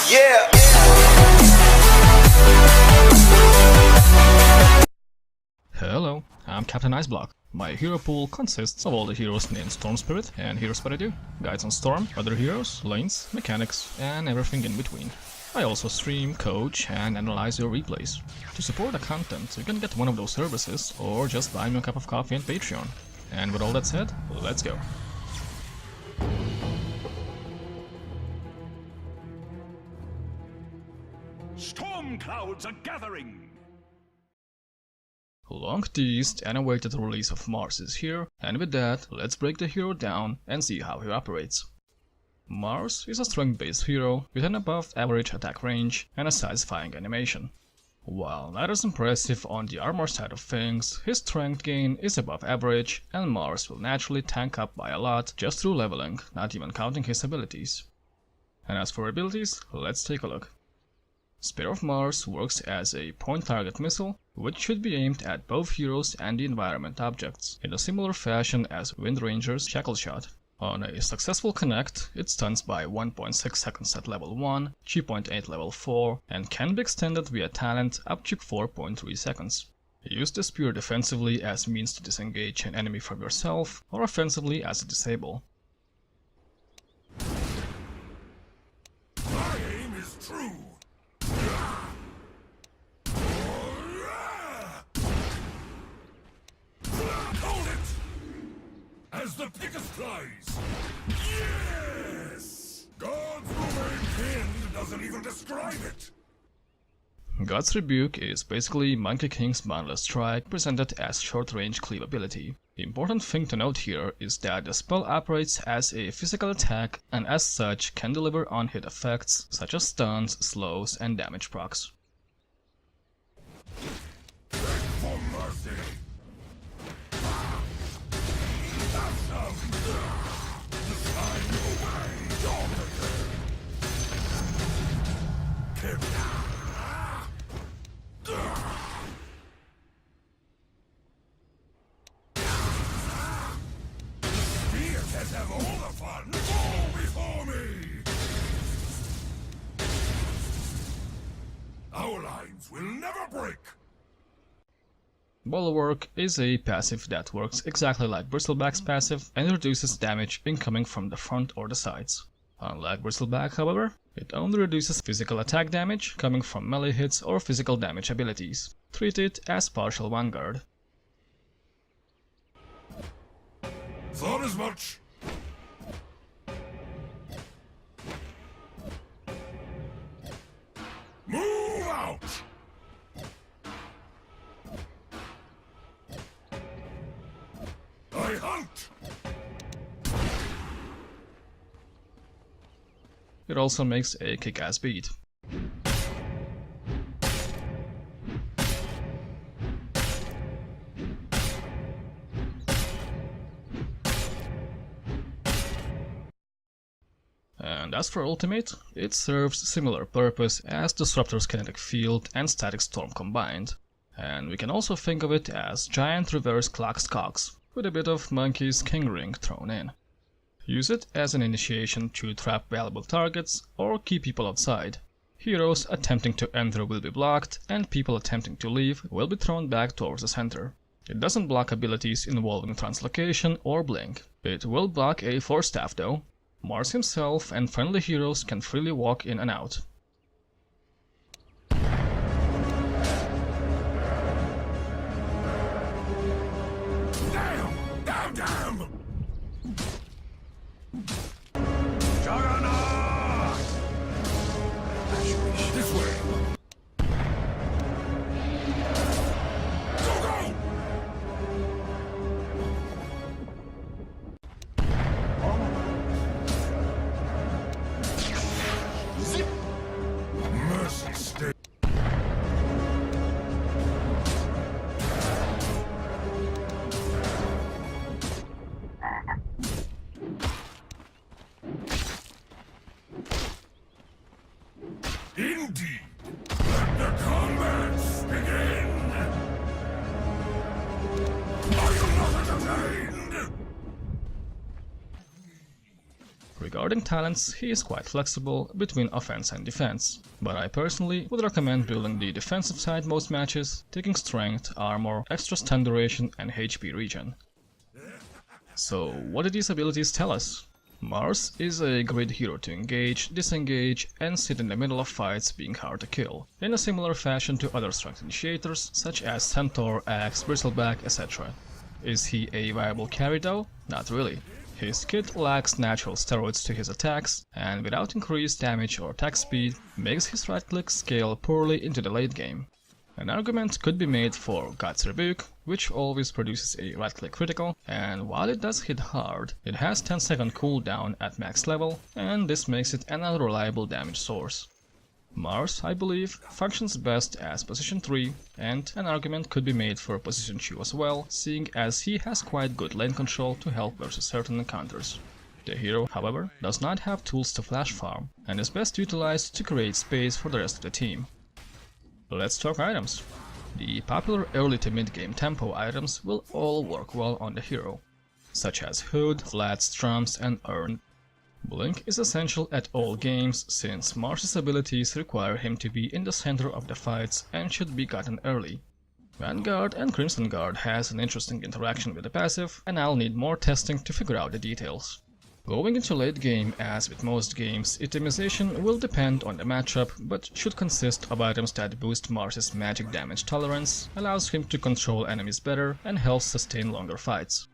Yeah. Hello, I'm Captain Iceblock. My hero pool consists of all the heroes named Storm Spirit, and here's what I do: guides on Storm, other heroes, lanes, mechanics, and everything in between. I also stream, coach, and analyze your replays. To support the content, you can get one of those services, or just buy me a cup of coffee on Patreon. And with all that said, let's go. Storm clouds are gathering! Long teased and awaited release of Mars is here, and with that, let's break the hero down and see how he operates. Mars is a strength-based hero with an above-average attack range and a satisfying animation. While not as impressive on the armor side of things, his strength gain is above average, and Mars will naturally tank up by a lot just through leveling, not even counting his abilities. And as for abilities, let's take a look. Spear of Mars works as a point-target missile, which should be aimed at both heroes and the environment objects, in a similar fashion as Wind Ranger's Shackle Shot. On a successful connect, it stuns by 1.6 seconds at level 1, 2.8 level 4, and can be extended via talent up to 4.3 seconds. Use the spear defensively as means to disengage an enemy from yourself, or offensively as a disable. My aim is true! Hold it! As the Pickus flies! Yes! God's remain pinned doesn't even describe it! God's Rebuke is basically Monkey King's Boundless Strike presented as short-range cleave ability. The important thing to note here is that the spell operates as a physical attack and as such can deliver on-hit effects such as stuns, slows, and damage procs. Beg for mercy! Let's have all the fun! Fall before me! Our lines will never break! Bulwark is a passive that works exactly like Bristleback's passive and reduces damage incoming from the front or the sides. Unlike Bristleback, however, it only reduces physical attack damage coming from melee hits or physical damage abilities. Treat it as partial vanguard. Thought as much! Move out! I hunt! It also makes a kick-ass beat. And as for ultimate, it serves similar purpose as Disruptor's kinetic field and static storm combined. And we can also think of it as giant reverse clock's cogs, with a bit of Monkey's King Ring thrown in. Use it as an initiation to trap valuable targets or keep people outside. Heroes attempting to enter will be blocked, and people attempting to leave will be thrown back towards the center. It doesn't block abilities involving translocation or blink. It will block a Force Staff though. Mars himself and friendly heroes can freely walk in and out. Damn! Juggernaut! This way! Go, go! Zip! Mercy stay. Indeed! Let the combats begin! Are you not entertained? Regarding talents, he is quite flexible between offense and defense, but I personally would recommend building the defensive side most matches, taking strength, armor, extra stun duration and HP regen. So what do these abilities tell us? Mars is a great hero to engage, disengage, and sit in the middle of fights being hard to kill, in a similar fashion to other strength initiators such as Centaur, Axe, Bristleback, etc. Is he a viable carry though? Not really. His kit lacks natural steroids to his attacks, and without increased damage or attack speed, makes his right click scale poorly into the late game. An argument could be made for God's Rebuke, which always produces a right click critical, and while it does hit hard, it has 10-second cooldown at max level, and this makes it an unreliable damage source. Mars, I believe, functions best as position 3, and an argument could be made for position 2 as well, seeing as he has quite good lane control to help versus certain encounters. The hero, however, does not have tools to flash farm, and is best utilized to create space for the rest of the team. Let's talk items. The popular early to mid game tempo items will all work well on the hero, such as Hood, Flats, Drums and Urn. Blink is essential at all games since Mars's abilities require him to be in the center of the fights and should be gotten early. Vanguard and Crimson Guard has an interesting interaction with the passive, and I'll need more testing to figure out the details. Going into late game, as with most games, itemization will depend on the matchup, but should consist of items that boost Mars's magic damage tolerance, allows him to control enemies better, and helps sustain longer fights.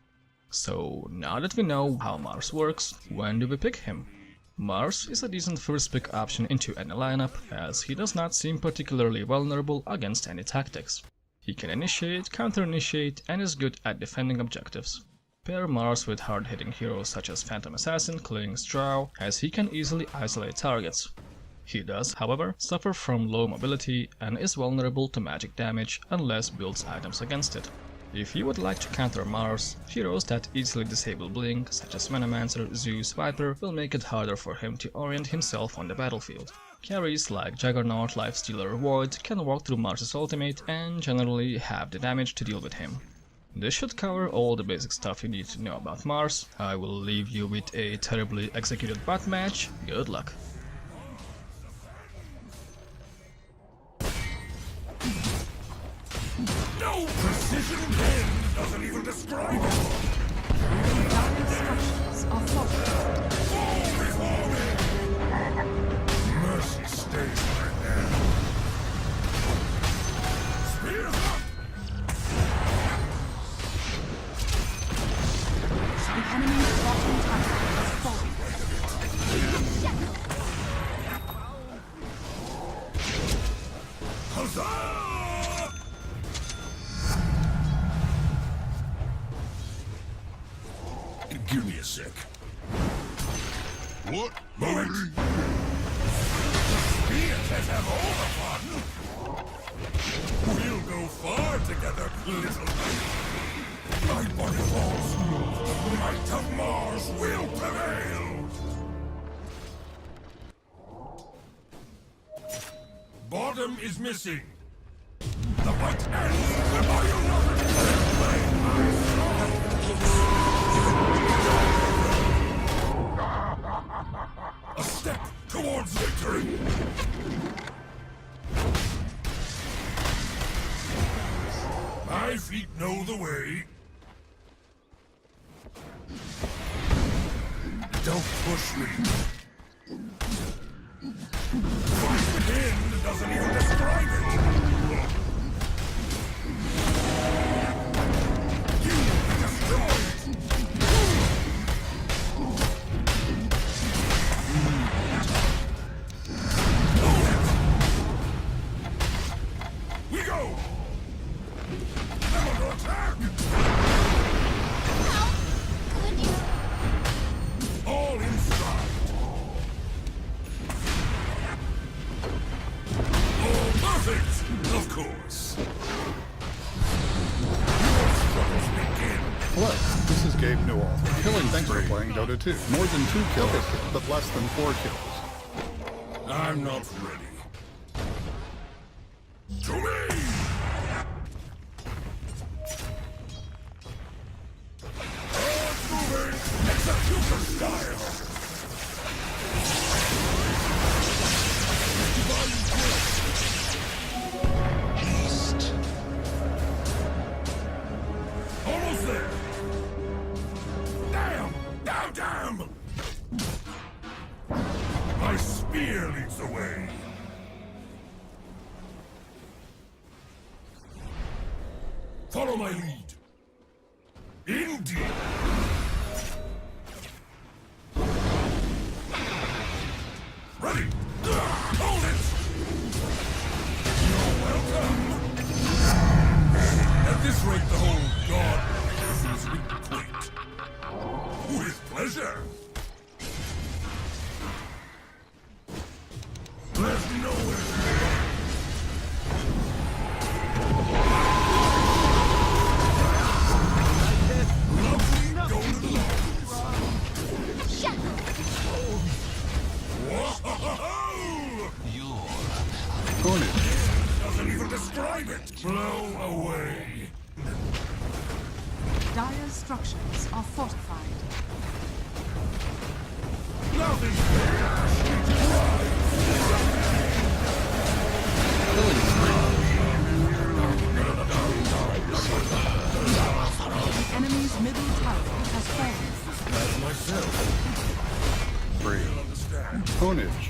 So now that we know how Mars works, when do we pick him? Mars is a decent first pick option into any lineup, as he does not seem particularly vulnerable against any tactics. He can initiate, counter-initiate, and is good at defending objectives. Pair Mars with hard-hitting heroes such as Phantom Assassin, Kling, Drow, as he can easily isolate targets. He does, however, suffer from low mobility and is vulnerable to magic damage unless builds items against it. If you would like to counter Mars, heroes that easily disable Blink, such as Venomancer, Zeus, Viper, will make it harder for him to orient himself on the battlefield. Carries like Juggernaut, Lifestealer, Void can walk through Mars's ultimate and generally have the damage to deal with him. This should cover all the basic stuff you need to know about Mars. I will leave you with a terribly executed bot match. Good luck. No precision pen doesn't even describe it. Instructions are followed. Fall before me. Mercy stays my hand. Spears up. The enemy's bottom tower has fallen. Huzzah! Give me a sec. What? Move it! Spears let's have all the fun! We'll go far together, little lady. My body falls. The might of Mars will prevail! Bottom is missing. The fight ends. Are you not playing my song? A step towards victory! My feet know the way. Don't push me. Fight within doesn't even describe it. You destroyed! We go! I'm under attack! All inside! Oh, perfect! Of course! Your struggles begin! Hello, this is Gabe Newell. Thanks for playing Dota 2. More than 2 kills, but less than 4 kills. I'm not ready. To me! Hard moving! Execution style! lights away. Follow my lead. Indeed. Ready. Hold it. You're welcome. At this rate, the whole god race is complete. With pleasure. There's nowhere to go. Lovely golden locks. Whoa! Carnage. Doesn't even describe it. Blow away. Dire's structures are fortified. Nothing. The enemy's middle tower has fallen. That's myself. Free. Understand. Carnage.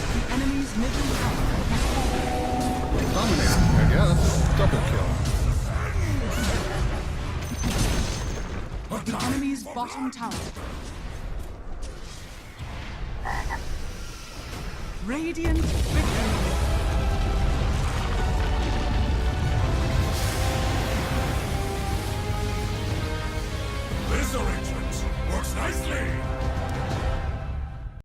The enemy's middle tower has fallen. Dominating, I guess. Double kill. The enemy's bottom tower. Radiant victory. This arrangement works nicely.